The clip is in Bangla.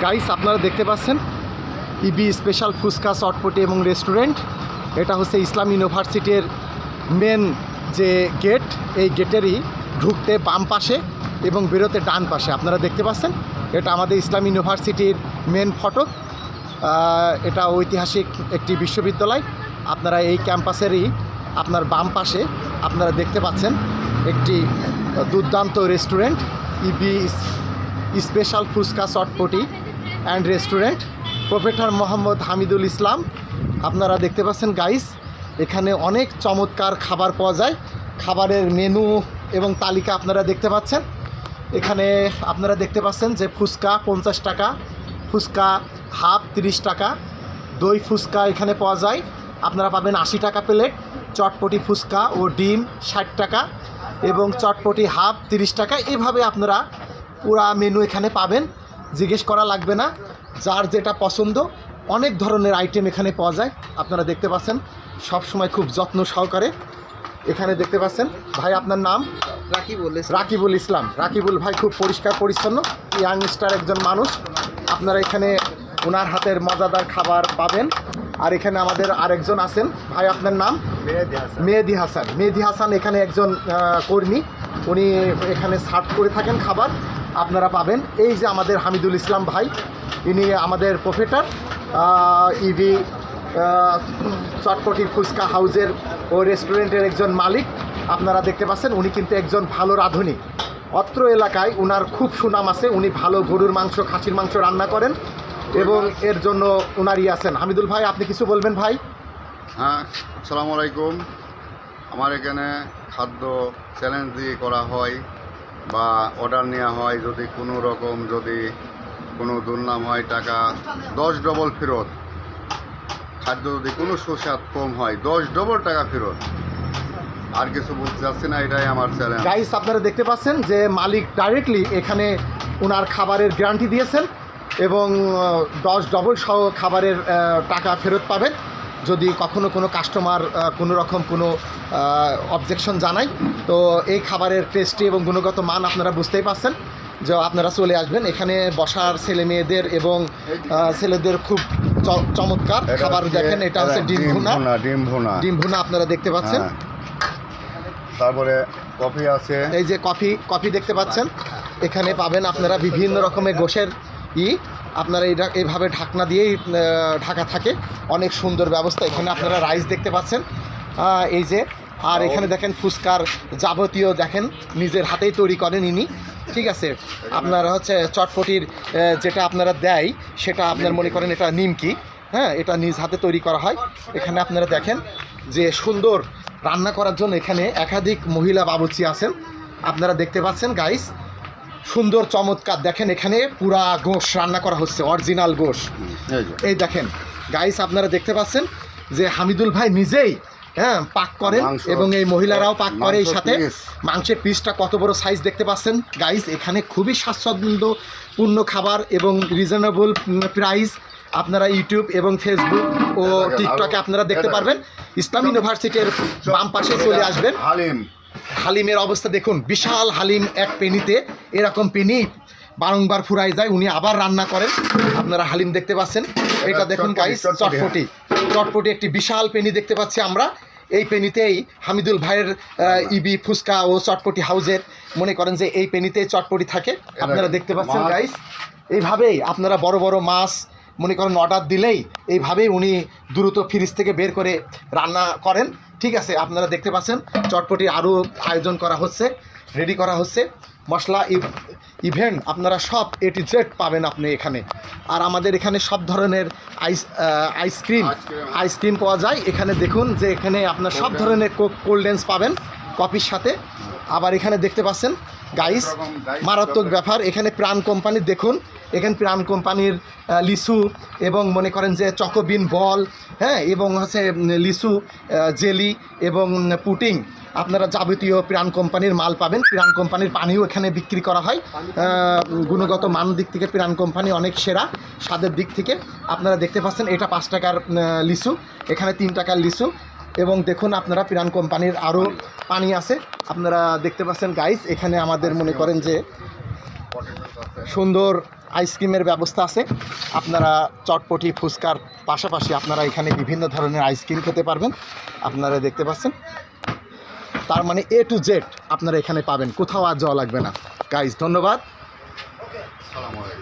গাইস আপনারা দেখতে পাচ্ছেন ইবি স্পেশাল ফুচকা চটপটি এবং রেস্টুরেন্ট। এটা হচ্ছে ইসলাম ইউনিভার্সিটির মেন যে গেট, এই গেটেরই ঢুকতে বাম পাশে এবং বেরোতে ডান পাশে আপনারা দেখতে পাচ্ছেন। এটা আমাদের ইসলাম ইউনিভার্সিটির মেন ফটক। এটা ঐতিহাসিক একটি বিশ্ববিদ্যালয়। আপনারা এই ক্যাম্পাসেরই আপনার বাম পাশে আপনারা দেখতে পাচ্ছেন একটি দুর্দান্ত restaurant, EB special fuchka chotpoti and restaurant, professor Mohammad Hamidul Islam. আপনারা দেখতে পাচ্ছেন গাইস, এখানে অনেক চমৎকার খাবার পাওয়া যায়। খাবারের মেনু এবং তালিকা আপনারা দেখতে পাচ্ছেন। এখানে আপনারা দেখতে পাচ্ছেন যে ফুচকা 50 টাকা, ফুচকা হাফ 30 টাকা, দই ফুচকা এখানে পাওয়া যায়। আপনারা পাবেন 80 টাকা প্লেট। চটপটি ফুচকা ও ডিম 60 টাকা এবং চটপটি হাফ 30 টাকা। এভাবে আপনারা পুরা মেনু এখানে পাবেন, জিজ্ঞেস করা লাগবে না, যার যেটা পছন্দ। অনেক ধরনের আইটেম এখানে পাওয়া যায়। আপনারা দেখতে পাচ্ছেন সব সময় খুব যত্ন সহকারে এখানে দেখতে পাচ্ছেন। ভাই আপনার নাম? রাকিবুল ইসলাম। রাকিবুল ভাই খুব পরিষ্কার পরিচ্ছন্ন, ইয়াংস্টার একজন মানুষ। আপনারা এখানে ওনার হাতের মজাদার খাবার পাবেন। আর এখানে আমাদের আরেকজন আছেন, ভাই আপনার নাম? মেহেদি হাসান। মেহেদি হাসান এখানে একজন কর্মী, উনি এখানে সার্ভ করে থাকেন খাবার, আপনারা পাবেন। এই যে আমাদের হামিদুল ইসলাম ভাই, ইনি আমাদের প্রফেসর ইবি চটপটি ফুচকা হাউজের ও রেস্টুরেন্টের একজন মালিক। আপনারা দেখতে পাচ্ছেন উনি কিন্তু একজন ভালো রাঁধুনি। অত্র এলাকায় ওনার খুব সুনাম আছে। উনি ভালো গরুর মাংস, খাসির মাংস রান্না করেন এবং এর জন্য ওনারই আছেন। হামিদুল ভাই, আপনি কিছু বলবেন ভাই? হ্যাঁ, আসসালামু আলাইকুম। আমার এখানে খাদ্য চ্যালেঞ্জ দিয়ে করা হয় বা অর্ডার নেওয়া হয়, যদি কোনো রকম যদি কোনো দুর্নাম হয় টাকা 10 ডবল ফেরত। খাদ্য যদি কোনো সুস্বাদ কম হয় 10 ডবল টাকা ফেরত। আর কিছু বলতে চাচ্ছি না, এটাই আমার চ্যালেঞ্জ। গাইস আপনারা দেখতে পাচ্ছেন যে মালিক ডাইরেক্টলি এখানে ওনার খাবারের গ্যারান্টি দিয়েছেন এবং 10 ডবল সহ খাবারের টাকা ফেরত পাবেন যদি কখনো কোনো কাস্টমার কোনো রকম কোনো অবজেকশন জানায়। তো এই খাবারের টেস্টি এবং গুণগত মান আপনারা বুঝতেই পারছেন যে আপনারা চলে আসবেন। এখানে বসার ছেলে মেয়েদের এবং ছেলেদের খুব চমৎকার খাবার। দেখেন এটা হচ্ছে ডিম ভুনা আপনারা দেখতে পাচ্ছেন। তারপরে কফি আছে, এই যে কফি দেখতে পাচ্ছেন এখানে পাবেন আপনারা বিভিন্ন রকমের গোশের আপনারা এইভাবে ঢাকনা দিয়েই ঢাকা থাকে। অনেক সুন্দর ব্যবস্থা। এখানে আপনারা রাইস দেখতে পাচ্ছেন এই যে। আর এখানে দেখেন ফুচকার যাবতীয় দেখেন নিজের হাতেই তৈরি করেন ইনি, ঠিক আছে। আপনারা হচ্ছে চটপটির যেটা আপনারা দেয় সেটা আপনার মনে করেন এটা নিমকি, হ্যাঁ, এটা নিজ হাতে তৈরি করা হয়। এখানে আপনারা দেখেন যে সুন্দর রান্না করার জন্য এখানে একাধিক মহিলা বাবুর্চি আছেন। আপনারা দেখতে পাচ্ছেন গাইস, সুন্দর চমৎকার। দেখেন এখানে পুরা গোশ রান্না করা হচ্ছে, অরিজিনাল গোশ। এই দেখেন গাইস আপনারা দেখতে পাচ্ছেন যে হামিদুল ভাই নিজেই পাক করেন এবং এই মহিলারাও পাক করে। এই সাথে মাংসের পিসটা কত বড় সাইজ দেখতে পাচ্ছেন গাইস। এখানে খুবই স্বাচ্ছন্দ্যপূর্ণ খাবার এবং রিজনেবল প্রাইস। আপনারা ইউটিউব এবং ফেসবুক ও টিকটকে আপনারা দেখতে পারবেন। ইসলাম ইউনিভার্সিটির বাম পাশে চলে আসবেন। হালিমের অবস্থা দেখুন, বিশাল হালিম এক পেনিতে। এরকম পেনি বারংবার ফুরাই যায়, উনি আবার রান্না করেন। আপনারা হালিম দেখতে পাচ্ছেন। এটা দেখুন গাইস চটপটি একটি বিশাল পেনি দেখতে পাচ্ছি আমরা। এই পেনিতেই হামিদুল ভাইয়ের ইবি ফুচকা ও চটপটি হাউজের মনে করেন যে এই পেনিতেই চটপটি থাকে। আপনারা দেখতে পাচ্ছেন গাইস। এইভাবেই আপনারা বড় বড় মাছ মনে করেন অর্ডার দিলেই এইভাবেই উনি দ্রুত ফ্রিজ থেকে বের করে রান্না করেন, ঠিক আছে। আপনারা দেখতে পাচ্ছেন চটপটি আরও আয়োজন করা হচ্ছে, রেডি করা হচ্ছে। মশলা ইভেন্ট আপনারা সব A to Z পাবেন আপনি এখানে। আর আমাদের এখানে সব ধরনের আইসক্রিম পাওয়া যায়। এখানে দেখুন যে এখানে আপনার সব ধরনের কোল্ড ড্রিঙ্কস পাবেন কফির সাথে। আবার এখানে দেখতে পাচ্ছেন গাইস মারাত্মক ব্যাপার, এখানে প্রাণ কোম্পানির দেখুন, এখানে প্রাণ কোম্পানির লিচু এবং মনে করেন যে চকোবিন বল, হ্যাঁ, এবং হচ্ছে লিচু জেলি এবং পুটিং। আপনারা যাবতীয় প্রাণ কোম্পানির মাল পাবেন। প্রাণ কোম্পানির পানিও এখানে বিক্রি করা হয়। গুণগত মান দিক থেকে প্রাণ কোম্পানি অনেক সেরা, স্বাদের দিক থেকে। আপনারা দেখতে পাচ্ছেন এটা 5 টাকার লিচু, এখানে 3 টাকার লিচু। এবং দেখুন আপনারা প্রাণ কোম্পানির আরও পানি আছে আপনারা দেখতে পাচ্ছেন গাইস। এখানে আমাদের মনে করেন যে সুন্দর আইসক্রিমের ব্যবস্থা আছে। আপনারা চটপটি ফুচকার পাশাপাশি আপনারা এখানে বিভিন্ন ধরনের আইসক্রিম খেতে পারবেন। আপনারা দেখতে পাচ্ছেন, তার মানে A to Z আপনারা এখানে পাবেন, কোথাও আর যাওয়া লাগবে না। গাইজ ধন্যবাদ। আসসালামু আলাইকুম।